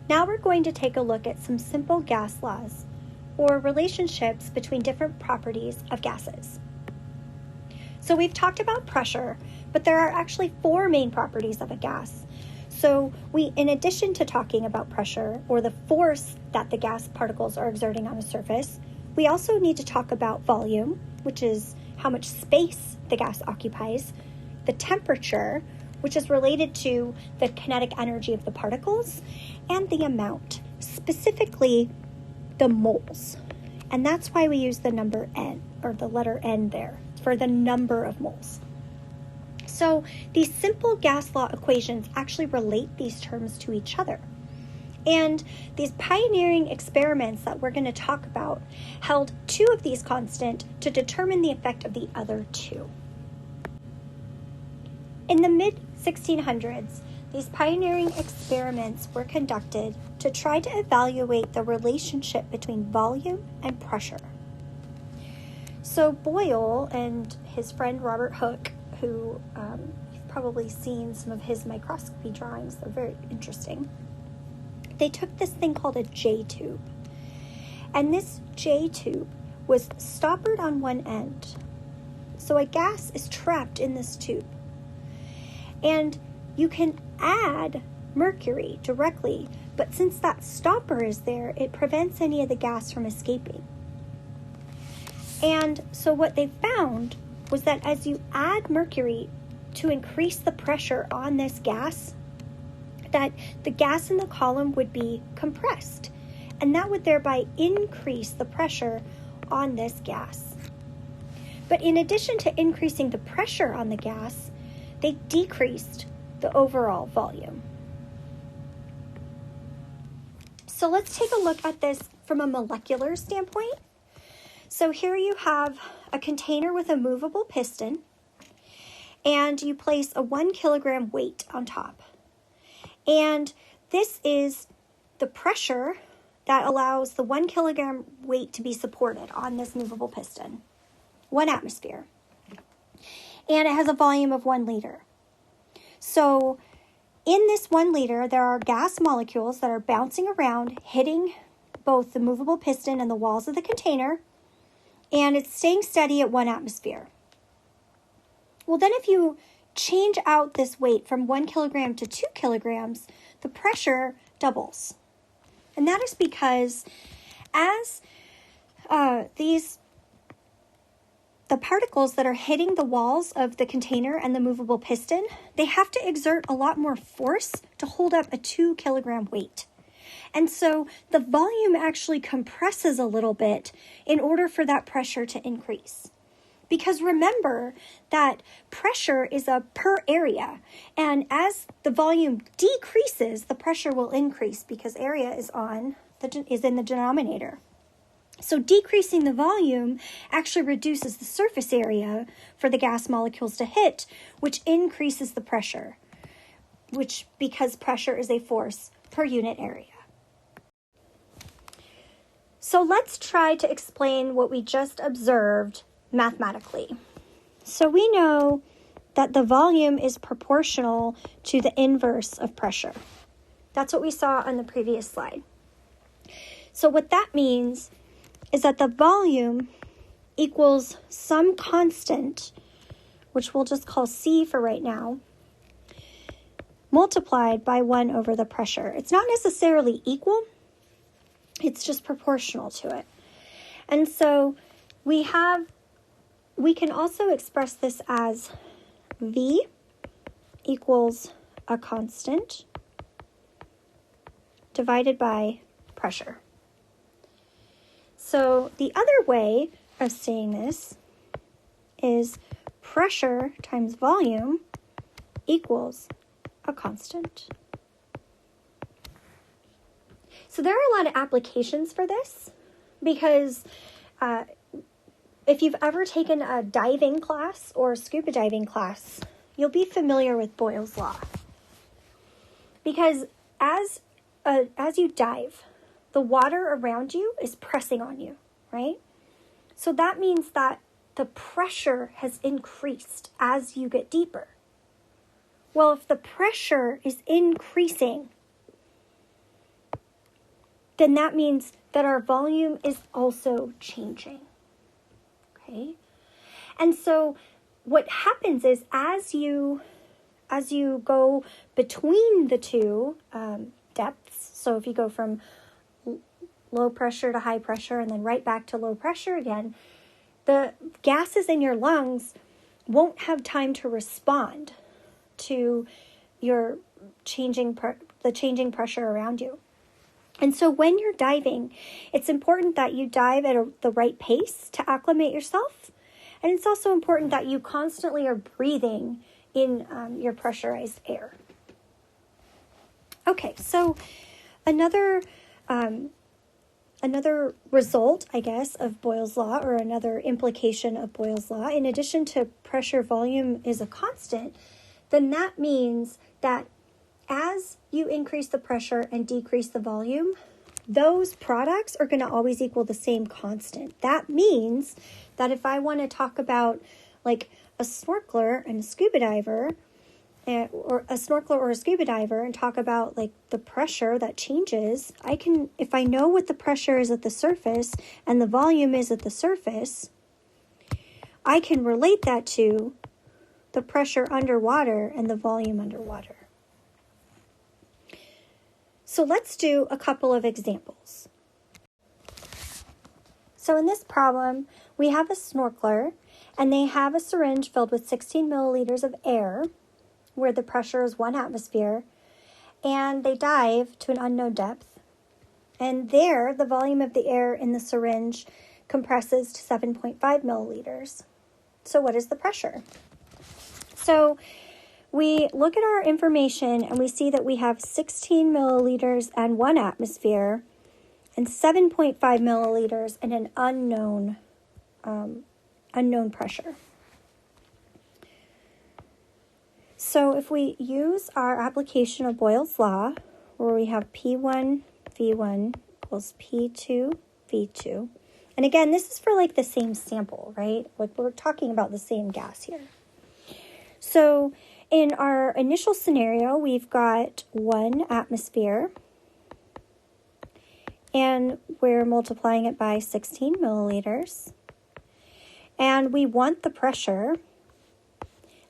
Now we're going to take a look at some simple gas laws, or relationships between different properties of gases. So we've talked about pressure, but there are actually 4 main properties of a gas. So in addition to talking about pressure, or the force that the gas particles are exerting on a surface, we also need to talk about volume, which is how much space the gas occupies, the temperature, which is related to the kinetic energy of the particles, and the amount, specifically the moles. And that's why we use the number N, or the letter N there, for the number of moles. So these simple gas law equations actually relate these terms to each other. And these pioneering experiments that we're going to talk about held 2 of these constant to determine the effect of the other 2. In the mid-1600s, these pioneering experiments were conducted to try to evaluate the relationship between volume and pressure. So Boyle and his friend Robert Hooke, who you've probably seen some of his microscopy drawings, they're very interesting. They took this thing called a J-tube. And this J-tube was stoppered on one end. So a gas is trapped in this tube. And you can add mercury directly, but since that stopper is there, it prevents any of the gas from escaping. And so what they found was that as you add mercury to increase the pressure on this gas, that the gas in the column would be compressed, and that would thereby increase the pressure on this gas. But in addition to increasing the pressure on the gas, they decreased the overall volume. So let's take a look at this from a molecular standpoint. So here you have a container with a movable piston, and you place a 1 kilogram weight on top. And this is the pressure that allows the 1 kilogram weight to be supported on this movable piston, 1 atmosphere. And it has a volume of 1 liter. So in this 1 liter, there are gas molecules that are bouncing around, hitting both the movable piston and the walls of the container, and it's staying steady at 1 atmosphere. Well, then if you change out this weight from 1 kilogram to 2 kilograms, the pressure doubles. And that is because as the particles that are hitting the walls of the container and the movable piston, they have to exert a lot more force to hold up a 2 kilogram weight. And so the volume actually compresses a little bit in order for that pressure to increase. Because remember that pressure is a per area, and as the volume decreases, the pressure will increase because area is in the denominator. So decreasing the volume actually reduces the surface area for the gas molecules to hit, which increases the pressure, because pressure is a force per unit area. So let's try to explain what we just observed mathematically. So we know that the volume is proportional to the inverse of pressure. That's what we saw on the previous slide. So what that means is that the volume equals some constant, which we'll just call C for right now, multiplied by 1 over the pressure. It's not necessarily equal, it's just proportional to it. And so we can also express this as V equals a constant divided by pressure. So the other way of saying this is pressure times volume equals a constant. So there are a lot of applications for this because if you've ever taken a diving class or a scuba diving class, you'll be familiar with Boyle's law. Because as you dive, the water around you is pressing on you, right? So that means that the pressure has increased as you get deeper. Well, if the pressure is increasing, then that means that our volume is also changing. Okay? And so what happens is as you go between the two depths, so if you go from low pressure to high pressure and then right back to low pressure again, the gases in your lungs won't have time to respond to your the changing pressure around you. And so when you're diving, it's important that you dive at the right pace to acclimate yourself. And it's also important that you constantly are breathing in your pressurized air. Okay, so another result, I guess, of Boyle's law, or another implication of Boyle's law, in addition to pressure volume is a constant, then that means that as you increase the pressure and decrease the volume, those products are going to always equal the same constant. That means that if I want to talk about like a snorkeler and a scuba diver, or a snorkeler or a scuba diver, and talk about like the pressure that changes, I can, if I know what the pressure is at the surface and the volume is at the surface, I can relate that to the pressure underwater and the volume underwater. So let's do a couple of examples. So in this problem, we have a snorkeler, and they have a syringe filled with 16 milliliters of air, where the pressure is 1 atmosphere, and they dive to an unknown depth. And there, the volume of the air in the syringe compresses to 7.5 milliliters. So what is the pressure? So we look at our information and we see that we have 16 milliliters and 1 atmosphere and 7.5 milliliters and an unknown pressure. So if we use our application of Boyle's law, where we have P1 V1 equals P2 V2, and again, this is for like the same sample, right? Like we're talking about the same gas here. So in our initial scenario, we've got 1 atmosphere, and we're multiplying it by 16 milliliters. And we want the pressure,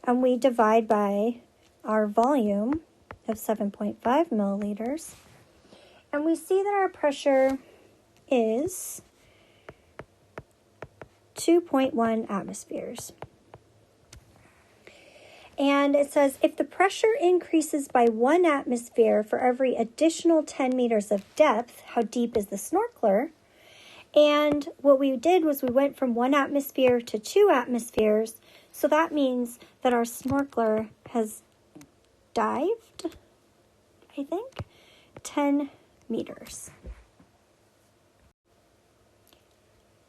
and we divide by our volume of 7.5 milliliters. And we see that our pressure is 2.1 atmospheres. And it says, if the pressure increases by 1 atmosphere for every additional 10 meters of depth, how deep is the snorkeler? And what we did was we went from 1 atmosphere to 2 atmospheres. So that means that our snorkeler has dived, I think, 10 meters.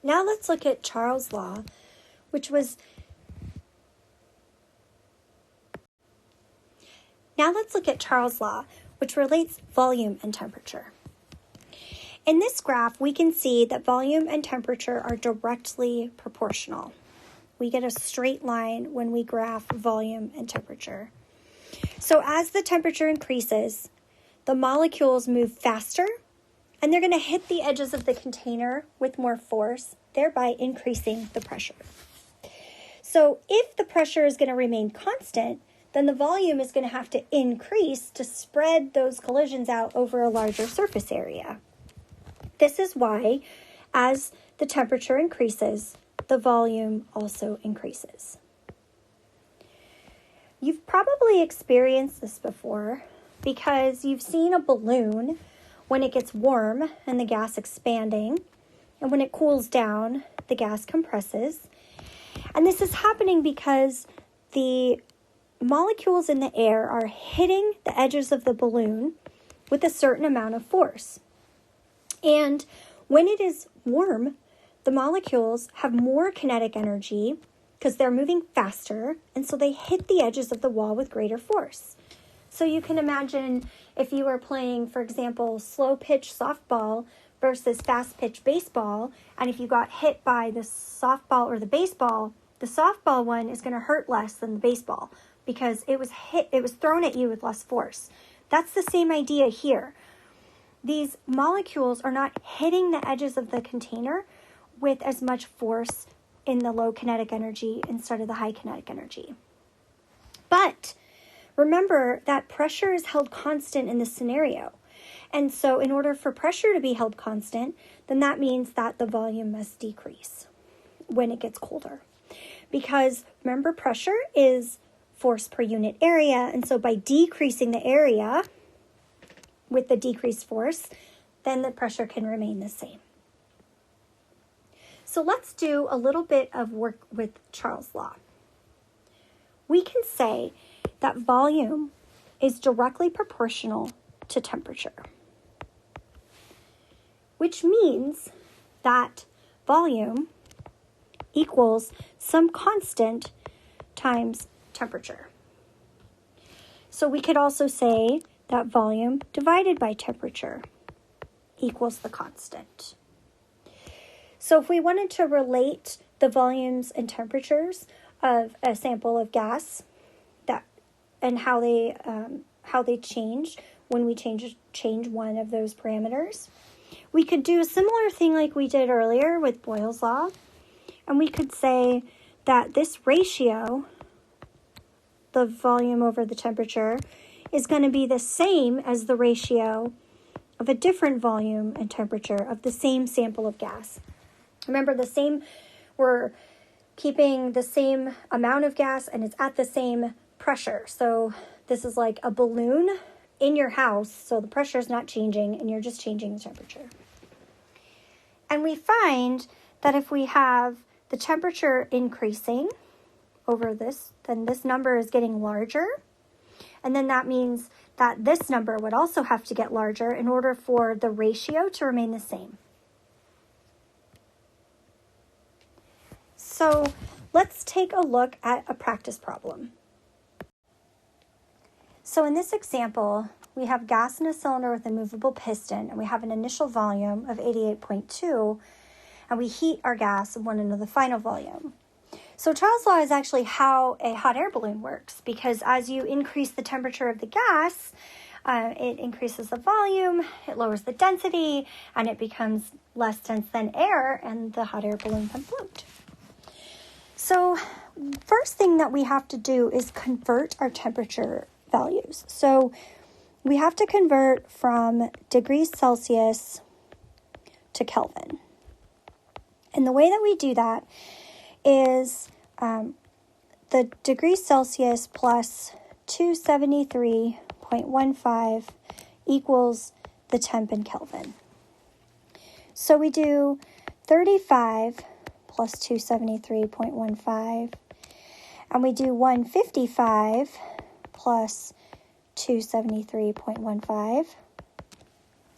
Now let's look at Charles' law, which relates volume and temperature. In this graph, we can see that volume and temperature are directly proportional. We get a straight line when we graph volume and temperature. So as the temperature increases, the molecules move faster, and they're going to hit the edges of the container with more force, thereby increasing the pressure. So if the pressure is going to remain constant, then the volume is going to have to increase to spread those collisions out over a larger surface area. This is why, as the temperature increases, the volume also increases. You've probably experienced this before because you've seen a balloon when it gets warm and the gas expanding, and when it cools down, the gas compresses. And this is happening because the molecules in the air are hitting the edges of the balloon with a certain amount of force. And when it is warm, the molecules have more kinetic energy because they're moving faster, and so they hit the edges of the wall with greater force. So you can imagine if you were playing, for example, slow pitch softball versus fast pitch baseball, and if you got hit by the softball or the softball one is going to hurt less than the baseball because it was thrown at you with less force. That's the same idea here. these molecules are not hitting the edges of the container with as much force in the low kinetic energy instead of the high kinetic energy. But remember that pressure is held constant in this scenario. And so in order for pressure to be held constant, then that means that the volume must decrease when it gets colder. Because remember, pressure is force per unit area. And so by decreasing the area with the decreased force, then the pressure can remain the same. So let's do a little bit of work with Charles' law. We can say that volume is directly proportional to temperature, which means that volume equals some constant times temperature. So we could also say that volume divided by temperature equals the constant. So if we wanted to relate the volumes and temperatures of a sample of gas and how they change when we change one of those parameters, we could do a similar thing like we did earlier with Boyle's law, and we could say that this ratio, the volume over the temperature, is going to be the same as the ratio of a different volume and temperature of the same sample of gas. Remember, we're keeping the same amount of gas and it's at the same pressure. So this is like a balloon in your house, so the pressure is not changing and you're just changing the temperature. And we find that if we have the temperature increasing over this, then this number is getting larger. And then that means that this number would also have to get larger in order for the ratio to remain the same. So let's take a look at a practice problem. So in this example, we have gas in a cylinder with a movable piston, and we have an initial volume of 88.2, and we heat our gas and want to know the final volume. So Charles' law is actually how a hot air balloon works, because as you increase the temperature of the gas, it increases the volume, it lowers the density, and it becomes less dense than air, and the hot air balloon can float. So first thing that we have to do is convert our temperature values. So we have to convert from degrees Celsius to Kelvin. And the way that we do that is the degrees Celsius plus 273.15 equals the temp in Kelvin. So we do 35 plus 273.15, and we do 155 plus 273.15,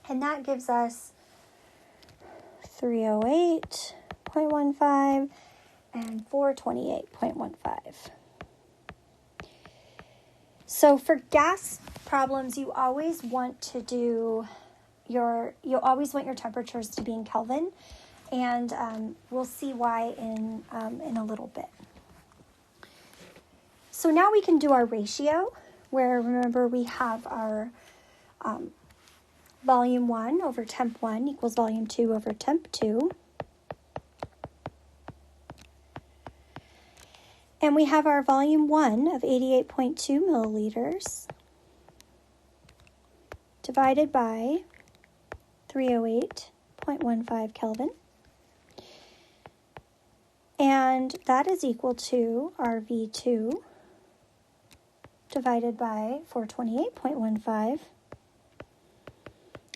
and that gives us 308.15 and 428.15. So for gas problems, you always want your temperatures to be in Kelvin, and we'll see why in a little bit. So now we can do our ratio, where remember we have our volume 1 over temp 1 equals volume 2 over temp 2. And we have our volume 1 of 88.2 milliliters divided by 308.15 Kelvin. And that is equal to our V2 divided by 428.15.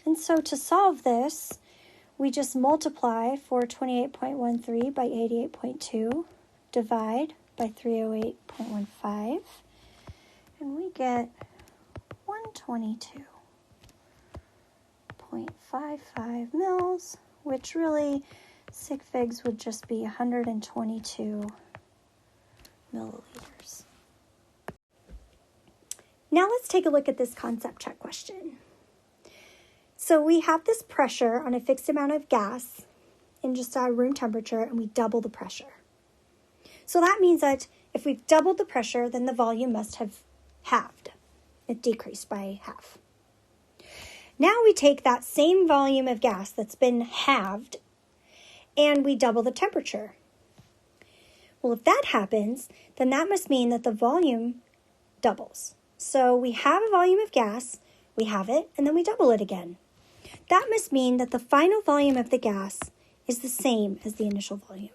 And so to solve this, we just multiply 428.13 by 88.2, divide by 308.15, and we get 122.55 mils, which really, sig figs would just be 122 milliliters. Now let's take a look at this concept check question. So we have this pressure on a fixed amount of gas in just our room temperature, and we double the pressure. So that means that if we've doubled the pressure, then the volume must have halved. It decreased by half. Now we take that same volume of gas that's been halved and we double the temperature. Well, if that happens, then that must mean that the volume doubles. So we have a volume of gas, we have it, and then we double it again. That must mean that the final volume of the gas is the same as the initial volume.